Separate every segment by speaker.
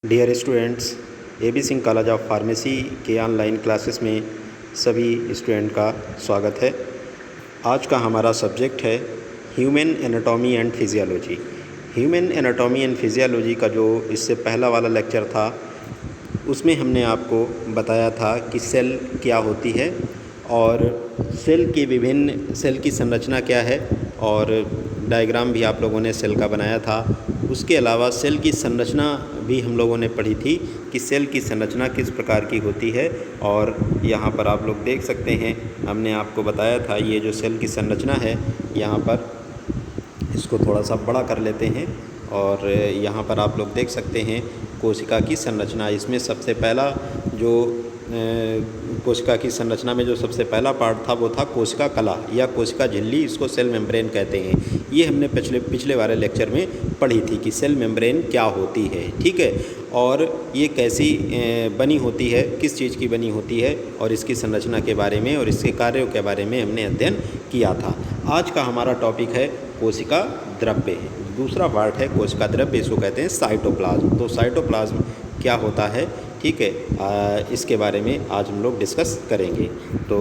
Speaker 1: Dear students, AB Singh college of pharmacy के online classes में सभी स्टूडेंट का स्वागत है। आज का हमारा सब्जेक्ट है human anatomy and physiology. Human anatomy and physiology का जो इससे पहला वाला लेक्चर था उसमें हमने आपको बताया था कि सेल क्या होती है और सेल की संरचना क्या है, और डायग्राम भी आप लोगों ने सेल का बनाया था। उसके अलावा सेल की संरचना भी हम लोगों ने पढ़ी थी कि सेल की संरचना किस प्रकार की होती है। और यहाँ पर आप लोग देख सकते हैं, हमने आपको बताया था ये जो सेल की संरचना है, यहाँ पर इसको थोड़ा सा बड़ा कर लेते हैं और यहाँ पर आप लोग देख सकते हैं कोशिका की संरचना। इसमें सबसे पहला जो कोशिका की संरचना में जो सबसे पहला पार्ट था वो था कोशिका कला या कोशिका झिल्ली, इसको सेल मेम्ब्रेन कहते हैं। ये हमने पिछले वाले लेक्चर में पढ़ी थी कि सेल मेम्ब्रेन क्या होती है, ठीक है, और ये कैसी बनी होती है, किस चीज़ की बनी होती है, और इसकी संरचना के बारे में और इसके कार्यों के बारे में हमने अध्ययन किया था। आज का हमारा टॉपिक है कोशिका द्रव्य। दूसरा पार्ट है कोशिका द्रव्य, इसको कहते हैं साइटोप्लाज्म। तो साइटोप्लाज्म क्या होता है, ठीक है, इसके बारे में आज हम लोग डिस्कस करेंगे। तो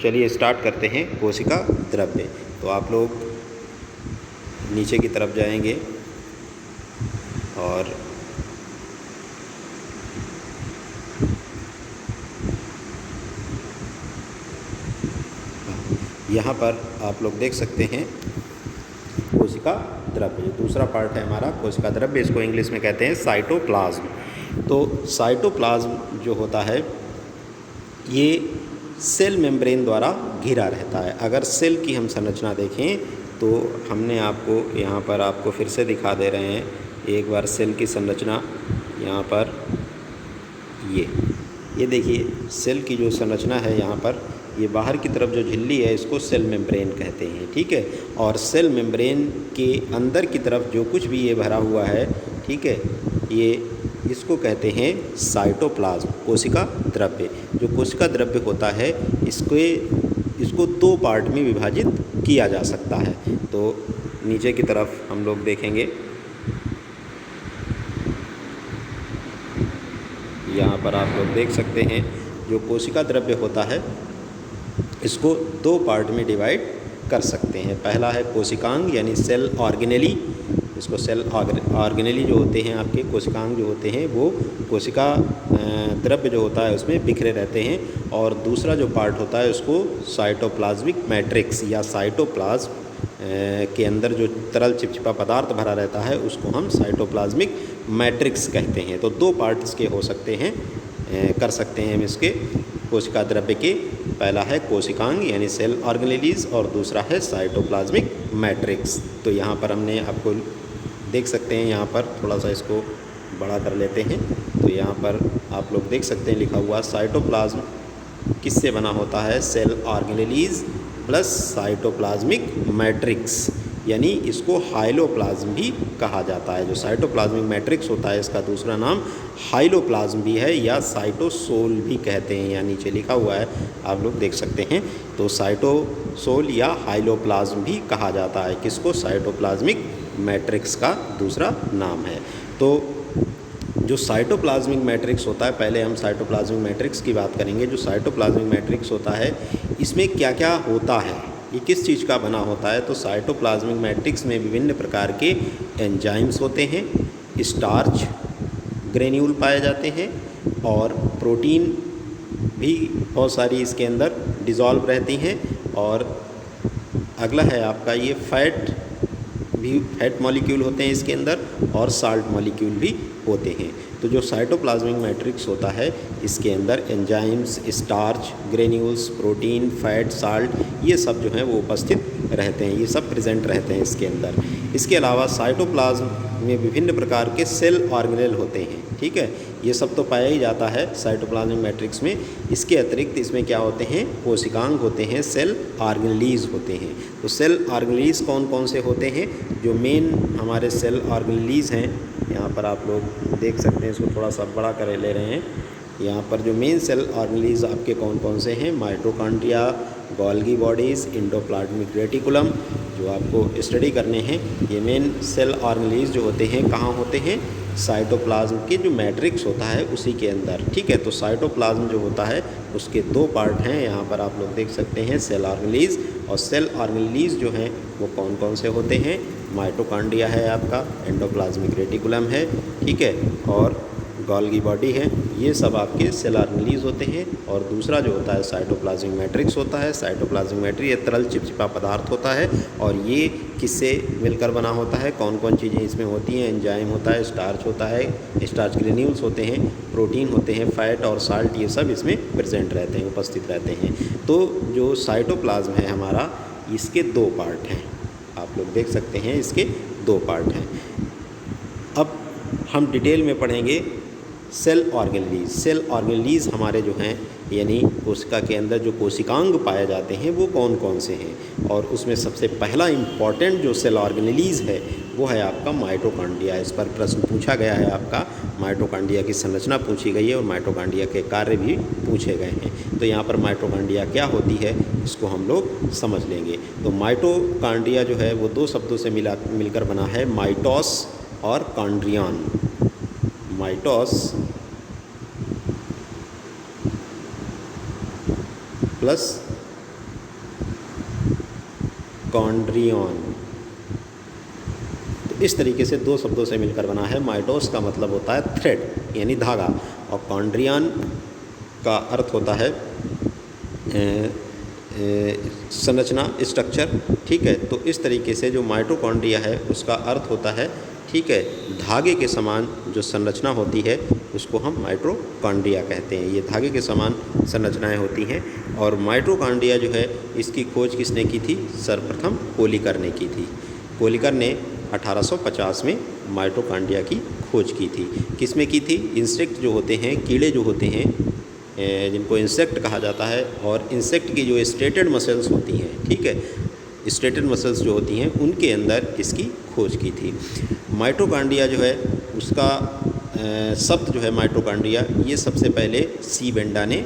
Speaker 1: चलिए स्टार्ट करते हैं कोशिका द्रव्य। तो आप लोग नीचे की तरफ जाएंगे और यहाँ पर आप लोग देख सकते हैं कोशिका द्रव्य। दूसरा पार्ट है हमारा कोशिका द्रव्य, इसको इंग्लिश में कहते हैं साइटोप्लाज्म। तो साइटोप्लाज्म जो होता है ये सेल मेम्ब्रेन द्वारा घिरा रहता है। अगर सेल की हम संरचना देखें तो हमने आपको यहाँ पर आपको फिर से दिखा दे रहे हैं एक बार सेल की संरचना। यहाँ पर ये देखिए सेल की जो संरचना है, यहाँ पर ये बाहर की तरफ जो झिल्ली है इसको सेल मेम्ब्रेन कहते हैं, ठीक है, और सेल मेम्ब्रेन के अंदर की तरफ जो कुछ भी ये भरा हुआ है, ठीक है, ये इसको कहते हैं साइटोप्लाज्म, कोशिका द्रव्य। जो कोशिका द्रव्य होता है इसको दो पार्ट में विभाजित किया जा सकता है। तो नीचे की तरफ हम लोग देखेंगे, यहाँ पर आप लोग देख सकते हैं जो कोशिका द्रव्य होता है इसको दो पार्ट में डिवाइड कर सकते हैं। पहला है कोशिकांग यानी सेल ऑर्गेनेली, इसको सेल ऑर्गेनेली जो होते हैं आपके कोशिकांग जो होते हैं वो कोशिका द्रव्य जो होता है उसमें बिखरे रहते हैं। और दूसरा जो पार्ट होता है उसको साइटोप्लाज्मिक मैट्रिक्स या साइटोप्लाज्म के अंदर जो तरल चिपचिपा पदार्थ भरा रहता है उसको हम साइटोप्लाज्मिक मैट्रिक्स कहते हैं। तो दो पार्ट इसके हो सकते हैं, कर सकते हैं हम इसके कोशिका द्रव्य के। पहला है कोशिकांग यानी सेल ऑर्गेनेलीज और दूसरा है साइटोप्लाज्मिक मैट्रिक्स। तो यहाँ पर हमने आपको देख सकते हैं, यहाँ पर थोड़ा सा इसको बड़ा कर लेते हैं। तो यहाँ पर आप लोग देख सकते हैं लिखा हुआ साइटोप्लाज्म किससे बना होता है, cell organelles plus cytoplasmic matrix, यानी इसको हाइलोप्लाज्म भी कहा जाता है। जो साइटोप्लाज्मिक मैट्रिक्स होता है इसका दूसरा नाम हाइलोप्लाज्म भी है या साइटोसोल भी कहते हैं, यहाँ नीचे लिखा हुआ है आप लोग देख सकते हैं। तो साइटोसोल या हाइलोप्लाज्म भी कहा जाता है किसको, साइटोप्लाज्मिक मैट्रिक्स का दूसरा नाम है। तो जो साइटोप्लाज्मिक मैट्रिक्स होता है, पहले हम साइटोप्लाज्मिक मैट्रिक्स की बात करेंगे। जो साइटोप्लाज्मिक मैट्रिक्स होता है इसमें क्या क्या होता है, ये किस चीज़ का बना होता है। तो साइटोप्लाज्मिक मैट्रिक्स में विभिन्न प्रकार के एंजाइम्स होते हैं, स्टार्च ग्रेन्यूल पाए जाते हैं और प्रोटीन भी बहुत सारी इसके अंदर डिज़ोल्व रहती हैं। और अगला है आपका ये फैट मॉलिक्यूल होते हैं इसके अंदर और साल्ट मॉलिक्यूल भी होते हैं। तो जो साइटोप्लाज्मिक मैट्रिक्स होता है इसके अंदर enzymes, starch, granules, protein, fat, salt, ये सब जो हैं वो उपस्थित रहते हैं, ये सब प्रेजेंट रहते हैं इसके अंदर। इसके अलावा साइटोप्लाज्म में विभिन्न प्रकार के सेल ऑर्गेनेल होते हैं, ठीक है, ये सब तो पाया ही जाता है साइटोप्लाज्मिक मैट्रिक्स में। इसके अतिरिक्त इसमें क्या होते हैं, कोशिकांग होते हैं, सेल ऑर्गेनेलीज होते हैं। तो सेल ऑर्गेनेलीज कौन कौन से होते हैं, जो मेन हमारे सेल ऑर्गेनेलीज हैं, यहाँ पर आप लोग देख सकते हैं, इसको थोड़ा सा बड़ा कर ले रहे हैं। यहाँ पर जो मेन सेल ऑर्गेनेलीज आपके कौन कौन से हैं, mitochondria, Golgi bodies, endoplasmic reticulum, जो आपको स्टडी करने हैं। ये मेन सेल ऑर्गेनेलीज जो होते हैं कहाँ होते हैं, साइटोप्लाज्म के जो मैट्रिक्स होता है उसी के अंदर, ठीक है। तो साइटोप्लाज्म जो होता है उसके दो पार्ट हैं, यहाँ पर आप लोग देख सकते हैं, सेल ऑर्गेनेलीज। और सेल ऑर्गेनेलीज जो हैं वो कौन कौन से होते हैं? माइटोकॉन्ड्रिया है आपका, एंडोप्लाज्मिक रेटिकुलम है, ठीक है, और गोल्गी बॉडी है, ये सब आपके सेल ऑर्गेनेलीज होते हैं। और दूसरा जो होता है साइटोप्लाज्मिक मैट्रिक्स होता है। साइटोप्लाज्मिक मैट्रिक्स ये तरल चिपचिपा पदार्थ होता है और ये किससे मिलकर बना होता है? कौन कौन चीज़ें इसमें होती हैं? एंजाइम होता है, स्टार्च होता है, स्टार्च ग्रेन्यूल्स होते हैं, प्रोटीन होते हैं, फैट और साल्ट, ये सब इसमें प्रेजेंट रहते हैं, उपस्थित रहते हैं। तो जो साइटोप्लाज्म है हमारा, इसके दो पार्ट हैं, आप लोग देख सकते हैं, इसके दो पार्ट हैं। अब हम डिटेल में पढ़ेंगे सेल ऑर्गेनेलीज। सेल ऑर्गेनेलीज हमारे जो हैं, यानी कोशिका के अंदर जो कोशिकांग पाए जाते हैं वो कौन कौन से हैं? और उसमें सबसे पहला इम्पॉर्टेंट जो सेल ऑर्गेनेलीज है वो है आपका माइटोकॉन्ड्रिया। इस पर प्रश्न पूछा गया है आपका, माइटोकॉन्ड्रिया की संरचना पूछी गई है और माइटोकॉन्ड्रिया के कार्य भी पूछे गए हैं। तो यहाँ पर माइटोकॉन्ड्रिया क्या होती है इसको हम लोग समझ लेंगे। तो माइटोकॉन्ड्रिया जो है वो दो शब्दों से मिलकर बना है, माइटोस और कॉन्ड्रियन। माइटोस प्लस कॉन्ड्रियन, तो इस तरीके से दो शब्दों से मिलकर बना है। माइटोस का मतलब होता है थ्रेड यानी धागा, और कॉन्ड्रियन का अर्थ होता है संरचना, स्ट्रक्चर, ठीक है। तो इस तरीके से जो माइटोकॉन्ड्रिया है उसका अर्थ होता है, ठीक है, धागे के समान जो संरचना होती है उसको हम माइटोकॉन्ड्रिया कहते हैं। ये धागे के समान संरचनाएं होती हैं। और माइटोकॉन्ड्रिया जो है इसकी खोज किसने की थी? सर्वप्रथम कोलिकर ने की थी। कोलिकर ने 1850 में माइटोकॉन्ड्रिया की खोज की थी। किस में की थी? इंसेक्ट जो होते हैं, कीड़े जो होते हैं, जिनको इंसेक्ट कहा जाता है, और इंसेक्ट की जो स्ट्रेटेड मसल्स होती हैं, ठीक है, स्ट्रेटेड मसल्स जो होती हैं उनके अंदर इसकी खोज की थी। माइटोकॉन्ड्रिया जो है उसका शब्द जो है माइटोकॉन्ड्रिया, ये सबसे पहले सी वेंडा ने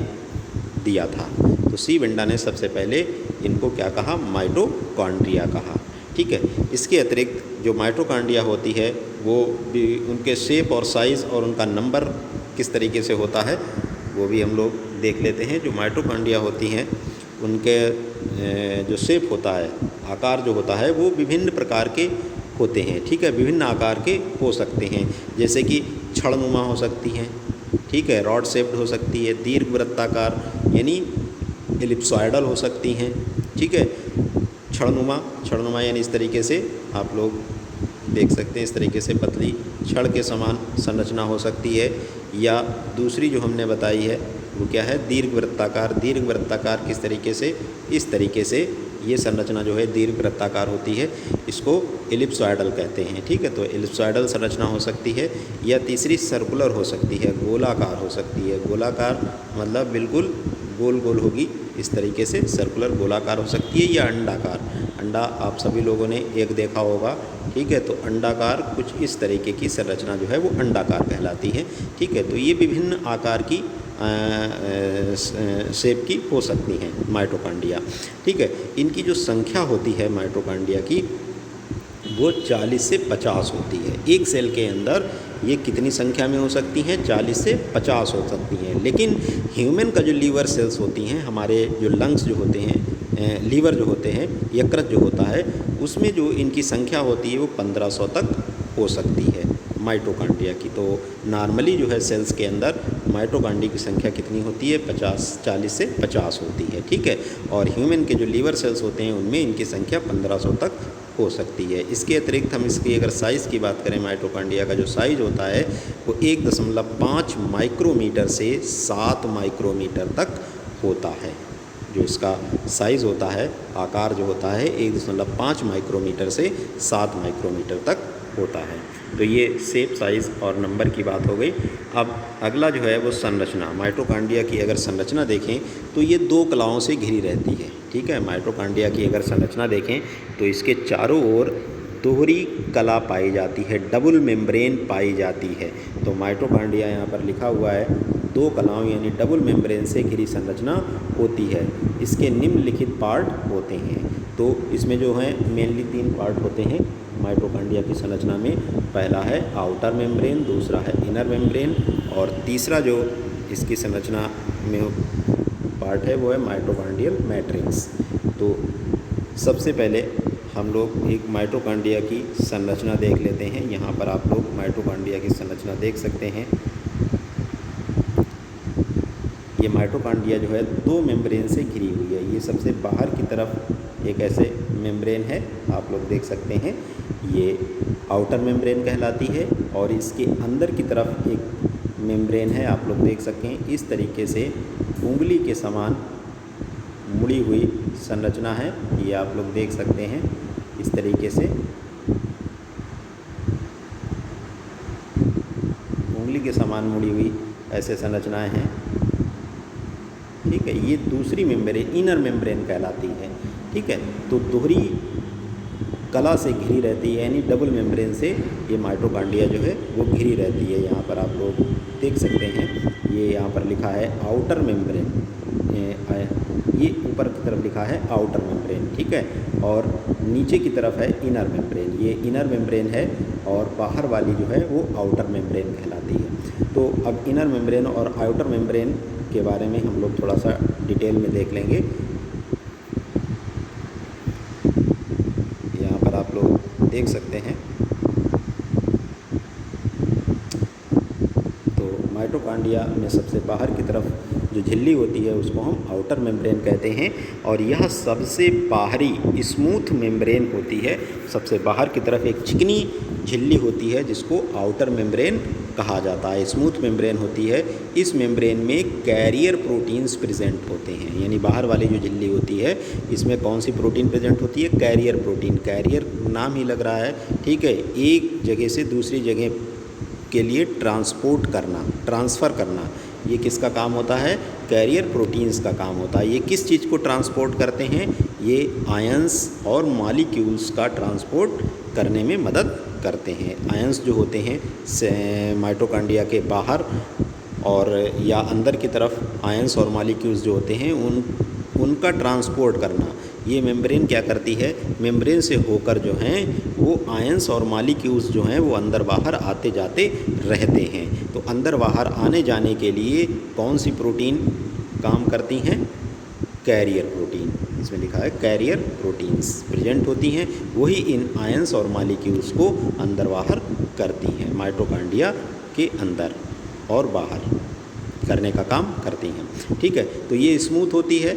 Speaker 1: दिया था। तो सी वेंडा ने सबसे पहले इनको क्या कहा? माइटोकॉन्ड्रिया कहा, ठीक है। इसके अतिरिक्त जो माइटोकॉन्ड्रिया होती है वो भी, उनके शेप और साइज़ और उनका नंबर किस तरीके से होता है वो भी हम लोग देख लेते हैं। जो माइटोकॉन्ड्रिया होती हैं उनके जो शेप होता है, आकार जो होता है, वो विभिन्न प्रकार के होते हैं, ठीक है, विभिन्न आकार के हो सकते हैं। जैसे कि छड़नुमा हो सकती हैं, ठीक है, रॉड शेप्ड हो सकती है, दीर्घ वृत्ताकार यानी एलिप्सॉइडल हो सकती हैं, ठीक है। छड़नुमा यानी इस तरीके से आप लोग देख सकते हैं, इस तरीके से पतली छड़ के समान संरचना हो सकती है। या दूसरी जो हमने बताई है वो क्या है? दीर्घ वृत्ताकार। दीर्घ वृत्ताकार किस तरीके से? इस तरीके से ये संरचना जो है दीर्घ वृत्ताकार होती है, इसको एलिप्सॉइडल कहते हैं, ठीक है। तो एलिप्सॉइडल संरचना हो सकती है। या तीसरी सर्कुलर हो सकती है, गोलाकार हो सकती है। गोलाकार मतलब बिल्कुल गोल गोल होगी, इस तरीके से सर्कुलर गोलाकार हो सकती है। या अंडाकार, अंडा आप सभी लोगों ने एक देखा होगा, ठीक है। तो अंडाकार कुछ इस तरीके की संरचना जो है वो अंडाकार कहलाती है, ठीक है। तो ये विभिन्न आकार की शेप की हो सकती हैं माइटोकॉन्ड्रिया, ठीक है। इनकी जो संख्या होती है माइटोकॉन्ड्रिया की वो 40 से 50 होती है। एक सेल के अंदर ये कितनी संख्या में हो सकती हैं? 40 से 50 हो सकती हैं। लेकिन ह्यूमन का जो लीवर सेल्स होती हैं, हमारे जो लंग्स जो होते हैं, लीवर जो होते हैं, यकृत जो होता है, उसमें जो इनकी संख्या होती है वो 1500 तक हो सकती है माइटोकॉन्ड्रिया की। तो नॉर्मली जो है सेल्स के अंदर माइटोकॉन्ड्रिया की संख्या कितनी होती है? 40 से 50 होती है, ठीक है। और ह्यूमन के जो लीवर सेल्स होते हैं उनमें इनकी संख्या 1500 तक हो सकती है। इसके अतिरिक्त हम इसकी अगर साइज़ की बात करें, माइटोकॉन्ड्रिया का जो साइज़ होता है वो 1.5 माइक्रोमीटर से 7 माइक्रोमीटर तक होता है। जो इसका साइज़ होता है, आकार जो होता है 1.5 माइक्रोमीटर से 7 माइक्रोमीटर तक होता है। तो ये शेप, साइज़ और नंबर की बात हो गई। अब अगला जो है वो संरचना। माइटोकॉन्ड्रिया की अगर संरचना देखें तो ये 2 कलाओं से घिरी रहती है, ठीक है। माइटोकॉन्ड्रिया की अगर संरचना देखें तो इसके चारों ओर दोहरी कला पाई जाती है, डबल मेम्ब्रेन पाई जाती है। तो माइटोकॉन्ड्रिया यहाँ पर लिखा हुआ है 2 कलाओं यानी डबल मेम्ब्रेन से घिरी संरचना होती है। इसके निम्नलिखित पार्ट होते हैं। तो इसमें जो है मेनली 3 पार्ट होते हैं माइटोकॉन्ड्रिया की संरचना में। पहला है आउटर मेम्ब्रेन, दूसरा है इनर मेम्ब्रेन और तीसरा जो इसकी संरचना में पार्ट है वो है माइटोकॉन्ड्रियल मैट्रिक्स। तो सबसे पहले हम लोग एक माइटोकॉन्ड्रिया की संरचना देख लेते हैं। यहाँ पर आप लोग माइटोकॉन्ड्रिया की संरचना देख सकते हैं। ये माइटोकॉन्ड्रिया जो है दो मेम्ब्रेन से घिरी हुई है। ये सबसे बाहर की तरफ एक ऐसे मेम्ब्रेन है, आप लोग देख सकते हैं, ये आउटर मेम्ब्रेन कहलाती है। और इसके अंदर की तरफ एक मेम्ब्रेन है, आप लोग देख सकते हैं। इस तरीके से उंगली के समान मुड़ी हुई संरचना है, ये आप लोग देख सकते हैं। इस तरीके से उंगली के समान मुड़ी हुई ऐसे संरचनाएं हैं, ठीक है। ये दूसरी मेम्ब्रेन इनर मेम्ब्रेन कहलाती है, ठीक है। तो दोहरी कला से घिरी रहती है, यानी डबल मेम्ब्रेन से ये माइटोकॉन्ड्रिया जो है वो घिरी रहती है। यहाँ पर आप लोग देख सकते हैं, ये यहाँ पर लिखा है आउटर मेम्ब्रेन, ये ऊपर की तरफ लिखा है आउटर मेम्ब्रेन, ठीक है। और नीचे की तरफ है इनर मेम्ब्रेन, ये इनर मेम्ब्रेन है और बाहर वाली जो है वो आउटर मेम्ब्रेन कहलाती है। तो अब इनर मेम्ब्रेन और आउटर मेम्ब्रेन के बारे में हम लोग थोड़ा सा डिटेल में देख लेंगे। यहाँ पर आप लोग देख सकते हैं, तो माइटोकॉन्ड्रिया में सबसे बाहर की तरफ जो झिल्ली होती है उसको हम आउटर मेम्ब्रेन कहते हैं। और यह सबसे बाहरी स्मूथ मेम्ब्रेन होती है। सबसे बाहर की तरफ एक चिकनी झिल्ली होती है जिसको आउटर मेम्ब्रेन कहा जाता है, स्मूथ मेम्ब्रेन होती है। इस मेम्ब्रेन में कैरियर प्रोटीन्स प्रेजेंट होते हैं, यानी बाहर वाली जो झिल्ली होती है इसमें कौन सी प्रोटीन प्रेजेंट होती है? Carrier protein. कैरियर नाम ही लग रहा है, ठीक है, एक जगह से दूसरी जगह के लिए ट्रांसपोर्ट करना, ट्रांसफ़र करना, ये किसका काम होता है? कैरियर प्रोटीन्स का काम होता है। ये किस चीज़ को ट्रांसपोर्ट करते हैं? ये आयंस और मॉलिक्यूल्स का ट्रांसपोर्ट करने में मदद करते हैं। आयंस जो होते हैं माइटोकॉन्ड्रिया के बाहर और या अंदर की तरफ आयंस और मॉलिक्यूल्स जो होते हैं उनका ट्रांसपोर्ट करना, ये मेम्ब्रेन क्या करती है? मेम्ब्रेन से होकर जो हैं वो आयंस और मॉलिक्यूल्स जो हैं वो अंदर बाहर आते जाते रहते हैं। तो अंदर बाहर आने जाने के लिए कौन सी प्रोटीन काम करती हैं? कैरियर प्रोटीन, इसमें लिखा है कैरियर प्रोटीन्स प्रेजेंट होती हैं, वही इन आयंस और मॉलिक्यूल्स को अंदर बाहर करती हैं, माइटोकॉन्ड्रिया के अंदर और बाहर करने का काम करती हैं, ठीक है। तो ये स्मूथ होती है,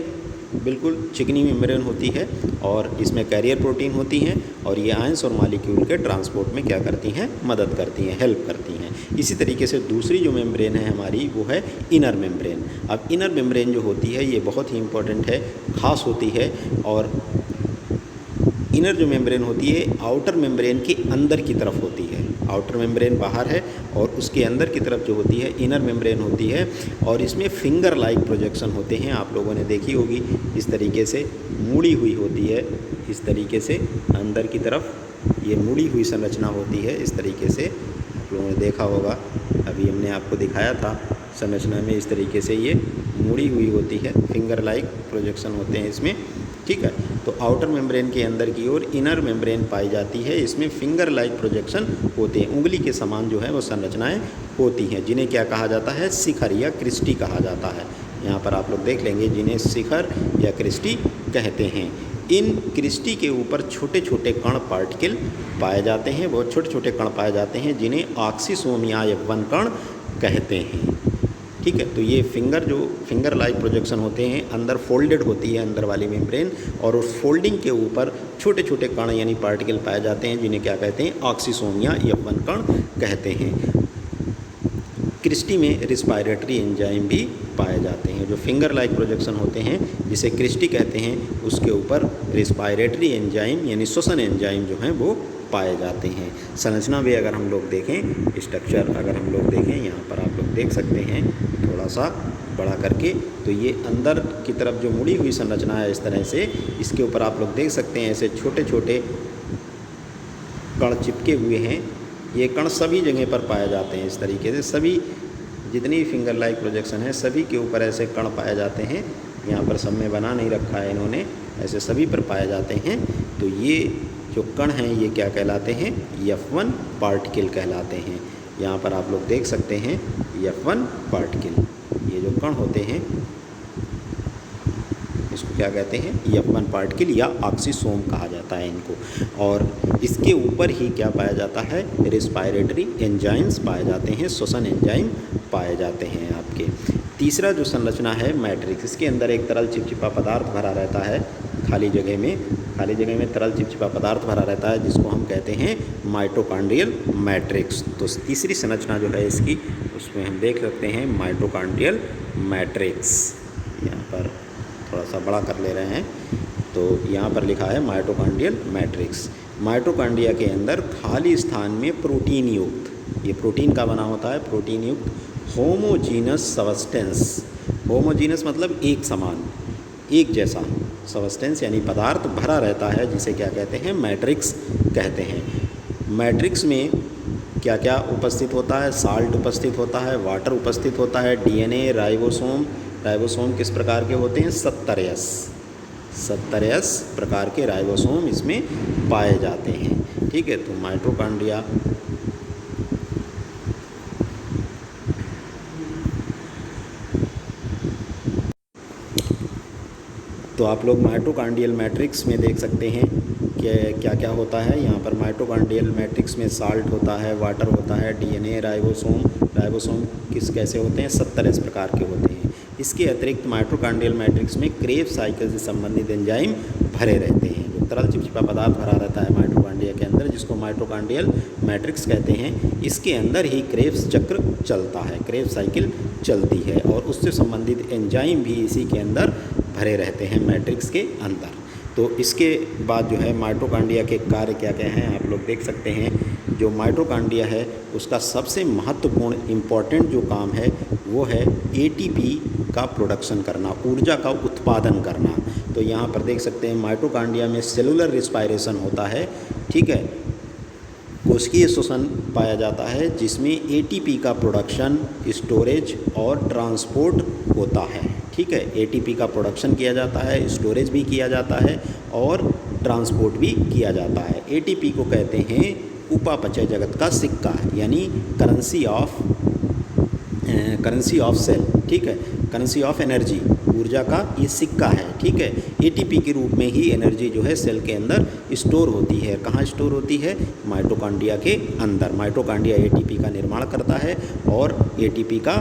Speaker 1: बिल्कुल चिकनी मेम्ब्रेन होती है और इसमें कैरियर प्रोटीन होती हैं और ये आयंस और मॉलिक्यूल के ट्रांसपोर्ट में क्या करती हैं? मदद करती हैं, हेल्प करती हैं। इसी तरीके से दूसरी जो मेम्ब्रेन है हमारी वो है इनर मेम्ब्रेन। अब इनर मेम्ब्रेन जो होती है ये बहुत ही इम्पोर्टेंट है, ख़ास होती है। और इनर जो मेम्ब्रेन होती है आउटर मेम्ब्रेन के अंदर की तरफ होती है। आउटर मेम्ब्रेन बाहर है और उसके अंदर की तरफ जो होती है इनर मेम्ब्रेन होती है और इसमें फिंगर लाइक प्रोजेक्शन होते हैं, आप लोगों ने देखी होगी। इस तरीके से मुड़ी हुई होती है, इस तरीके से अंदर की तरफ ये मुड़ी हुई संरचना होती है। इस तरीके से आप लोगों ने देखा होगा, अभी हमने आपको दिखाया था संरचना में, इस तरीके से ये मुड़ी हुई होती है, फिंगर लाइक प्रोजेक्शन होते हैं इसमें, ठीक है। तो आउटर मेम्ब्रेन के अंदर की ओर इनर मेम्ब्रेन पाई जाती है, इसमें फिंगर लाइक प्रोजेक्शन होते हैं, उंगली के समान जो है वो संरचनाएं होती हैं, जिन्हें क्या कहा जाता है? शिखर या क्रिस्टी कहा जाता है। यहाँ पर आप लोग देख लेंगे जिन्हें शिखर या क्रिस्टी कहते हैं। इन क्रिस्टी के ऊपर छोटे छोटे कण पार्टिकल पाए जाते हैं, बहुत छोटे छोटे कण पाए जाते हैं जिन्हें ऑक्सीसोम या यौवन कण कहते हैं, ठीक है। तो ये फिंगर लाइक प्रोजेक्शन होते हैं, अंदर फोल्डेड होती है अंदर वाली मेम्ब्रेन और उस फोल्डिंग के ऊपर छोटे छोटे कण यानी पार्टिकल पाए जाते हैं जिन्हें क्या कहते हैं? ऑक्सीसोम या यौवन कण कहते हैं। क्रिस्टी में रिस्पायरेटरी एंजाइम भी पाए जाते हैं। जो फिंगर लाइक प्रोजेक्शन होते हैं जिसे क्रिस्टी कहते हैं उसके ऊपर रिस्पायरेटरी एंजाइम यानी श्वसन एंजाइम जो हैं वो पाए जाते हैं। संरचना भी अगर हम लोग देखें, स्ट्रक्चर अगर हम लोग देखें, यहाँ पर आप लोग देख सकते हैं थोड़ा सा बड़ा करके, तो ये अंदर की तरफ जो मुड़ी हुई संरचना है इस तरह से, इसके ऊपर आप लोग देख सकते हैं ऐसे छोटे छोटे कण चिपके हुए हैं। ये कण सभी जगह पर पाए जाते हैं, इस तरीके से सभी जितनी फिंगर लाइक प्रोजेक्शन है सभी के ऊपर ऐसे कण पाए जाते हैं। यहाँ पर सब में बना नहीं रखा है इन्होंने, ऐसे सभी पर पाए जाते हैं। तो ये जो कण हैं ये क्या कहलाते हैं, F1 पार्टिकल कहलाते हैं। यहाँ पर आप लोग देख सकते हैं F1 पार्टिकल, ये जो कण होते हैं इसको क्या कहते हैं, F1 पार्टिकल या ऑक्सीसोम कहा जाता है इनको। और इसके ऊपर ही क्या पाया जाता है, रेस्पिरेटरी एंजाइम्स पाए जाते हैं, श्वसन एंजाइम पाए जाते हैं आपके। तीसरा जो संरचना है मैट्रिक्स, इसके अंदर एक तरल चिपचिपा पदार्थ भरा रहता है, खाली जगह में तरल चिपचिपा पदार्थ भरा रहता है जिसको हम कहते हैं माइटोकॉन्ड्रियल मैट्रिक्स। तो तीसरी संरचना जो है इसकी, उसमें हम देख सकते हैं माइटोकॉन्ड्रियल मैट्रिक्स। यहाँ पर थोड़ा सा बड़ा कर ले रहे हैं, तो यहाँ पर लिखा है माइटोकॉन्ड्रियल मैट्रिक्स। माइटोकॉन्ड्रिया के अंदर खाली स्थान में प्रोटीन युक्त, ये प्रोटीन का बना होता है, प्रोटीन युक्त होमोजीनस सबस्टेंस, होमोजीनस मतलब एक समान, एक जैसा, सबस्टेंस यानी पदार्थ भरा रहता है, जिसे क्या कहते हैं, मैट्रिक्स कहते हैं। मैट्रिक्स में क्या क्या उपस्थित होता है, साल्ट उपस्थित होता है, वाटर उपस्थित होता है, डीएनए, राइबोसोम किस प्रकार के होते हैं, 70 प्रकार के राइबोसोम इसमें पाए जाते हैं। ठीक है, तो माइटोकॉन्ड्रिया तो आप लोग माइटोकॉन्ड्रियल मैट्रिक्स में देख सकते हैं कि क्या क्या होता है। यहाँ पर माइटोकॉन्ड्रियल मैट्रिक्स में साल्ट होता है, वाटर होता है, डीएनए, राइबोसोम कैसे होते हैं, 70 प्रकार के होते हैं। इसके अतिरिक्त माइटोकॉन्ड्रियल मैट्रिक्स में क्रेब्स साइकिल से संबंधित एंजाइम भरे रहते हैं। जो तरल चिपचिपा पदार्थ भरा रहता है माइटोकॉन्ड्रिया के अंदर, जिसको माइटोकॉन्ड्रियल मैट्रिक्स कहते हैं, इसके अंदर ही क्रेब्स चक्र चलता है, क्रेब्स साइकिल चलती है, और उससे संबंधित एंजाइम भी इसी के अंदर भरे रहते हैं मैट्रिक्स के अंदर। तो इसके बाद जो है माइटोकॉन्ड्रिया के कार्य क्या क्या हैं आप लोग देख सकते हैं। जो माइटोकॉन्ड्रिया है उसका सबसे महत्वपूर्ण इम्पॉर्टेंट जो काम है वो है एटीपी का प्रोडक्शन करना, ऊर्जा का उत्पादन करना। तो यहाँ पर देख सकते हैं माइटोकॉन्ड्रिया में सेलुलर रिस्पायरेशन होता है, ठीक है, कोशिकीय श्वसन पाया जाता है, जिसमें एटीपी का प्रोडक्शन, स्टोरेज और ट्रांसपोर्ट होता है। ठीक है, एटीपी का प्रोडक्शन किया जाता है, स्टोरेज भी किया जाता है और ट्रांसपोर्ट भी किया जाता है। एटीपी को कहते हैं उपापचय जगत का सिक्का, यानी करेंसी ऑफ सेल, ठीक है, करेंसी ऑफ एनर्जी, ऊर्जा का ये सिक्का है। ठीक है, एटीपी के रूप में ही एनर्जी जो है सेल के अंदर स्टोर होती है। कहाँ स्टोर होती है, माइटोकॉन्ड्रिया के अंदर। माइटोकॉन्ड्रिया एटीपी का निर्माण करता है और एटीपी का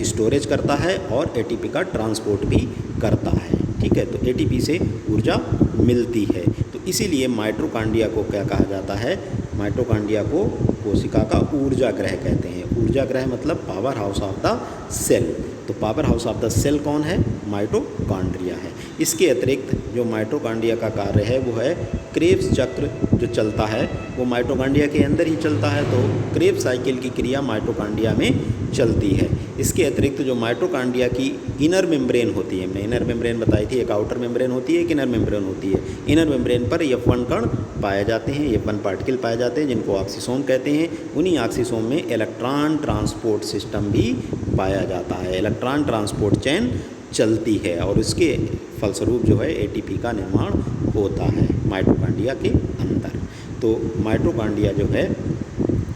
Speaker 1: स्टोरेज करता है और एटीपी का ट्रांसपोर्ट भी करता है। ठीक है, तो एटीपी से ऊर्जा मिलती है। तो इसीलिए माइटोकॉन्ड्रिया को क्या कहा जाता है, माइटोकॉन्ड्रिया को कोशिका का ऊर्जा ग्रह कहते हैं। ऊर्जा ग्रह मतलब power house of the cell. तो power house of the cell कौन है, माइटोकॉन्ड्रिया है। इसके अतिरिक्त जो माइटोकॉन्ड्रिया का कार्य है वो है क्रेब्स चक्र जो चलता है वो माइटोकॉन्ड्रिया के अंदर ही चलता है। तो क्रेब्स साइकिल की क्रिया माइटोकॉन्ड्रिया में चलती है। इसके अतिरिक्त जो माइटोकॉन्ड्रिया की इनर मेम्ब्रेन होती है, हमने इनर मेम्ब्रेन बताई थी, एक आउटर मेम्ब्रेन होती है, एक इनर मेम्ब्रेन होती है। इनर मेम्ब्रेन पर F1 कण पाए जाते हैं, F1 पार्टिकल पाए जाते हैं, जिनको ऑक्सीसोम कहते हैं। उन्हीं ऑक्सीसोम में इलेक्ट्रॉन ट्रांसपोर्ट सिस्टम भी पाया जाता है, इलेक्ट्रॉन ट्रांसपोर्ट चेन चलती है और उसके फलस्वरूप जो है एटीपी का निर्माण होता है माइटोकॉन्ड्रिया के अंदर। तो माइटोकॉन्ड्रिया जो है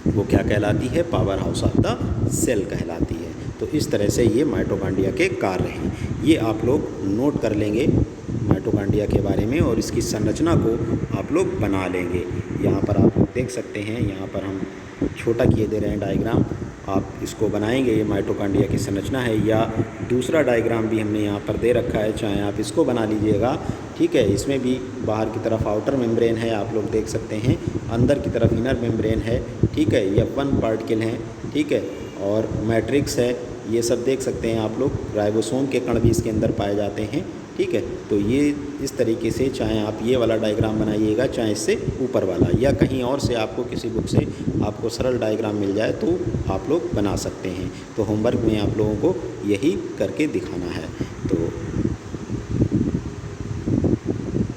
Speaker 1: वो क्या कहलाती है, power house of the cell कहलाती है। तो इस तरह से ये माइटोकॉन्ड्रिया के कार्य हैं, ये आप लोग नोट कर लेंगे माइटोकॉन्ड्रिया के बारे में और इसकी संरचना को आप लोग बना लेंगे। यहाँ पर आप लोग देख सकते हैं, यहाँ पर हम छोटा किए दे रहे हैं डायग्राम, आप इसको बनाएंगे। ये माइटोकॉन्ड्रिया की संरचना है, या दूसरा डायग्राम भी हमने यहाँ पर दे रखा है, चाहे आप इसको बना लीजिएगा। ठीक है, इसमें भी बाहर की तरफ आउटर मेम्ब्रेन है, आप लोग देख सकते हैं, अंदर की तरफ इनर मेम्ब्रेन है। ठीक है, F1 पार्टिकल हैं, ठीक है, और मैट्रिक्स है, ये सब देख सकते हैं आप लोग। राइबोसोम के कण भी इसके अंदर पाए जाते हैं। ठीक है, तो ये इस तरीके से, चाहे आप ये वाला डायग्राम बनाइएगा, चाहे इससे ऊपर वाला, या कहीं और से आपको किसी बुक से आपको सरल डायग्राम मिल जाए तो आप लोग बना सकते हैं। तो होमवर्क में आप लोगों को यही करके दिखाना है। तो